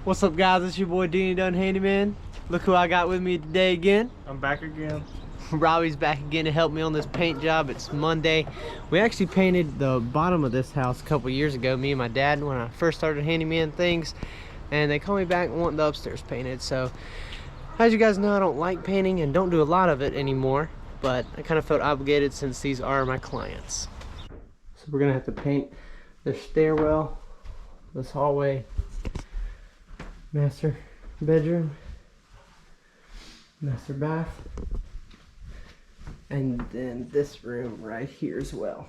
What's up, guys? It's your boy Deanie Dunn Handyman. Look who I got with me today again. I'm back again. Robbie's back again to help me on this paint job. It's Monday. We actually painted the bottom of this house a couple years ago, me and my dad, when I first started handyman things, and they called me back wanting the upstairs painted. So as you guys know, I don't like painting and don't do a lot of it anymore, but I kind of felt obligated since these are my clients. So we're gonna have to paint the stairwell, this hallway, master bedroom, master bath, and then this room right here as well.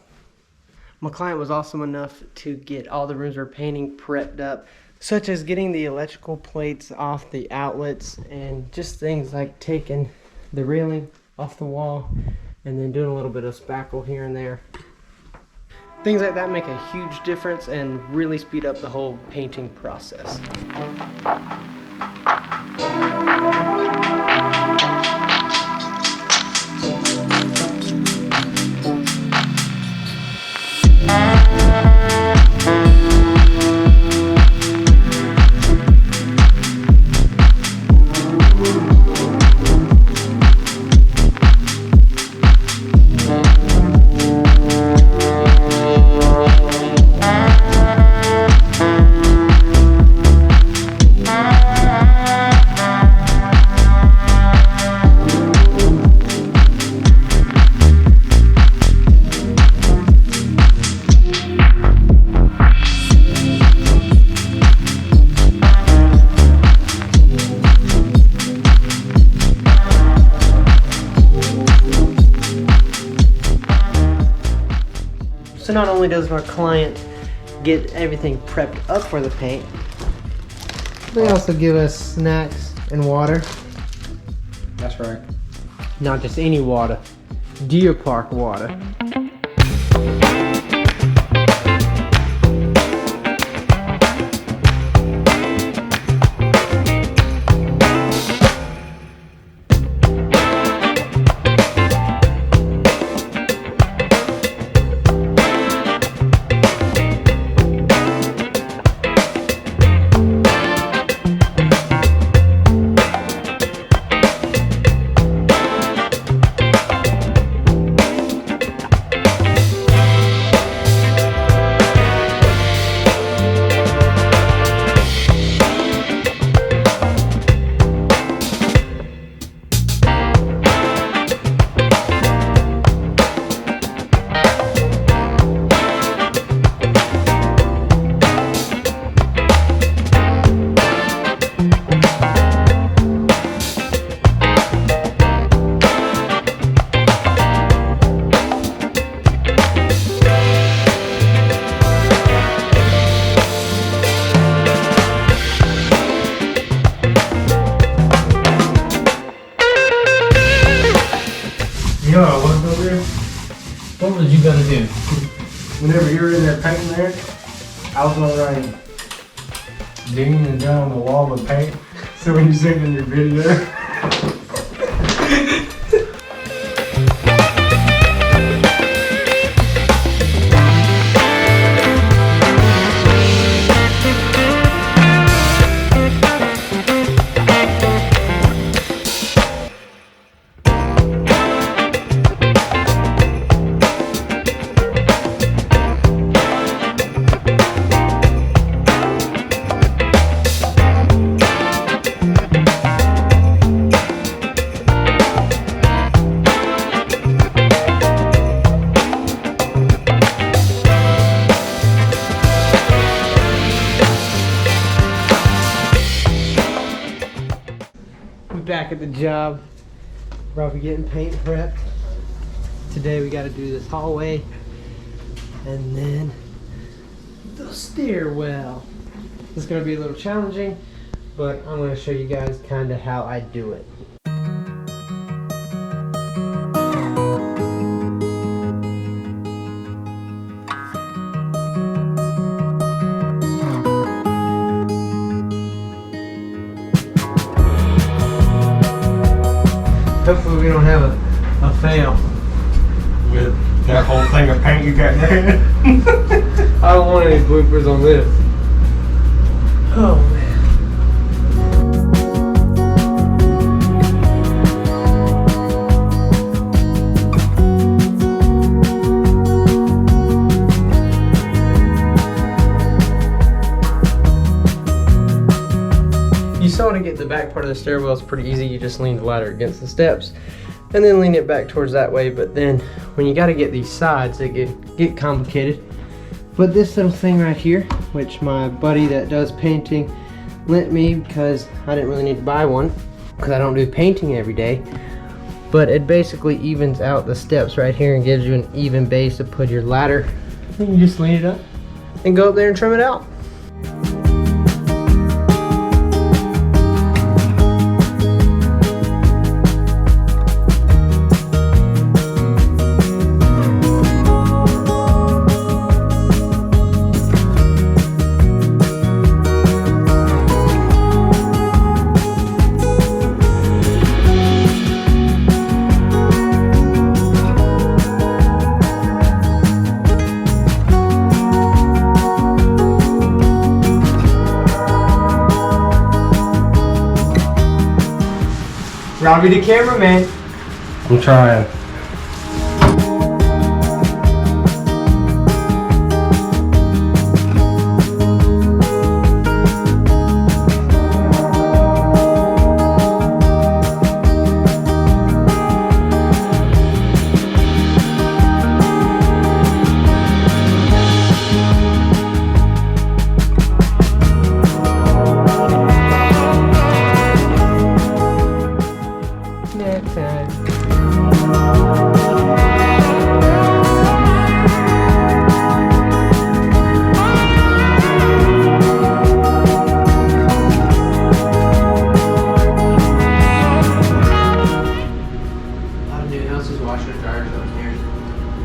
My client was awesome enough to get all the rooms we're painting prepped up, such as getting the electrical plates off the outlets and just things like taking the railing off the wall and then doing a little bit of spackle here and there. Things like that make a huge difference and really speed up the whole painting process. So not only does our client get everything prepped up for the paint, they also give us snacks and water. That's right. Not just any water, Deer Park water. You know what I was over there? What was you gonna do? Whenever you were in there painting there, I was gonna write Dean and down on the wall with paint. So when you see it in your video. Back at the job, probably getting paint prepped. Today we got to do this hallway and then the stairwell. It's going to be a little challenging, but I'm going to show you guys kind of how I do it. Hopefully we don't have a fail. With that whole thing of paint you got there. I don't want any bloopers on this. Oh man. still want to get the back part of the stairwell, it's pretty easy. You just lean the ladder against the steps and then lean it back towards that way. But then when you got to get these sides, it get complicated. But this little thing right here, which my buddy that does painting lent me because I didn't really need to buy one because I don't do painting every day. But it basically evens out the steps right here and gives you an even base to put your ladder. You can just lean it up and go up there and trim it out. Robbie the cameraman. I'm trying.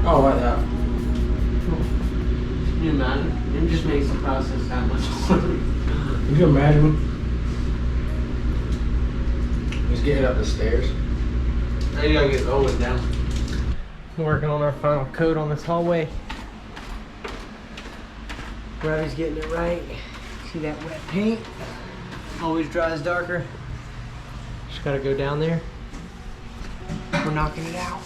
Oh, what that? Can you imagine? It just makes the process that much harder. Can you imagine? Just getting up the stairs. Now you gotta get the Owen down. We're working on our final coat on this hallway. Robbie's getting it right. See that wet paint? Always dries darker. Just gotta go down there. We're knocking it out.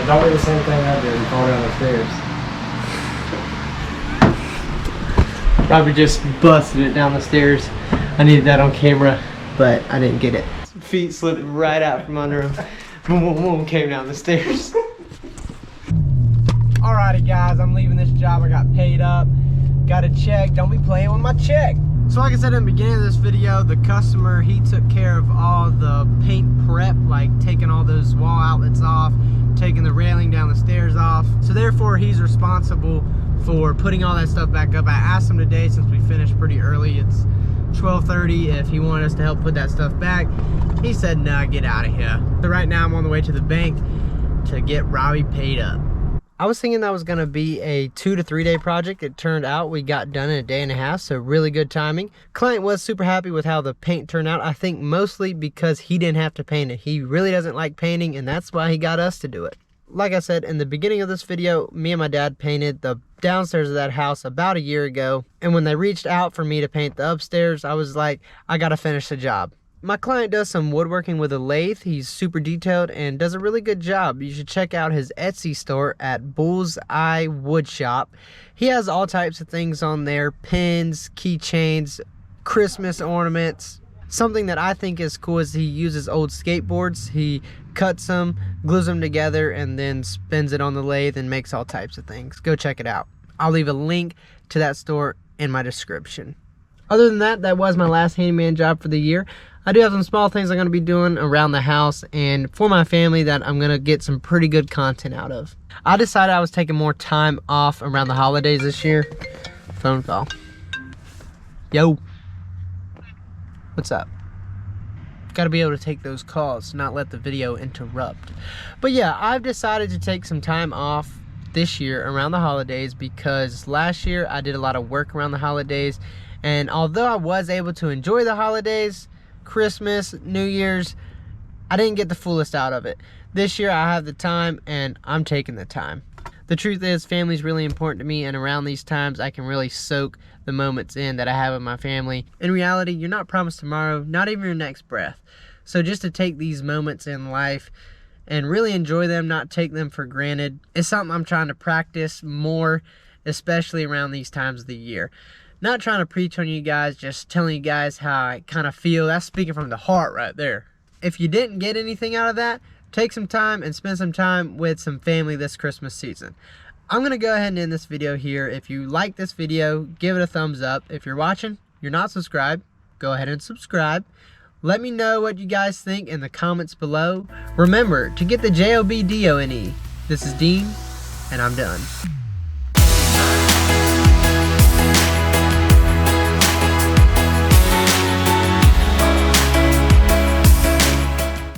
Don't do the same thing I did and fall down the stairs. Robbie just busted it down the stairs. I needed that on camera, but I didn't get it. Feet slipped right out from under him. Boom, boom, boom, came down the stairs. Alrighty guys, I'm leaving this job. I got paid up. Got a check. Don't be playing with my check. So like I said in the beginning of this video, the customer, he took care of all the paint prep, like taking all those wall outlets off, taking the railing down the stairs off. So therefore he's responsible for putting all that stuff back up. I asked him today, since we finished pretty early, it's 12:30, if he wanted us to help put that stuff back. He said, nah, get out of here. So right now I'm on the way to the bank to get Robbie paid up. I was thinking that was gonna be a 2 to 3 day project. It turned out we got done in a day and a half, so really good timing. Client was super happy with how the paint turned out. I think mostly because he didn't have to paint it. He really doesn't like painting, and that's why he got us to do it. Like I said in the beginning of this video, me and my dad painted the downstairs of that house about a year ago, and when they reached out for me to paint the upstairs, I was like, I gotta finish the job. My client does some woodworking with a lathe. He's super detailed and does a really good job. You should check out his Etsy store at Bullseye Wood Shop. He has all types of things on there: pins, keychains, Christmas ornaments. Something that I think is cool is he uses old skateboards. He cuts them, glues them together, and then spins it on the lathe and makes all types of things. Go check it out. I'll leave a link to that store in my description. Other than that, that was my last handyman job for the year. I do have some small things I'm going to be doing around the house and for my family that I'm going to get some pretty good content out of. I decided I was taking more time off around the holidays this year. Phone call. Yo. What's up? Gotta be able to take those calls, not let the video interrupt. But yeah, I've decided to take some time off this year around the holidays because last year I did a lot of work around the holidays, and although I was able to enjoy the holidays, Christmas, New Year's, I didn't get the fullest out of it. This year I have the time and I'm taking the time. The truth is, family is really important to me, and around these times I can really soak the moments in that I have with my family. In reality, you're not promised tomorrow, not even your next breath. So just to take these moments in life and really enjoy them, not take them for granted, is something I'm trying to practice more, especially around these times of the year. Not trying to preach on you guys, just telling you guys how I kind of feel. That's speaking from the heart right there. If you didn't get anything out of that, take some time and spend some time with some family this Christmas season. I'm going to go ahead and end this video here. If you like this video, give it a thumbs up. If you're watching, you're not subscribed, go ahead and subscribe. Let me know what you guys think in the comments below. Remember to get the JOBDONE. This is Dean, and I'm done.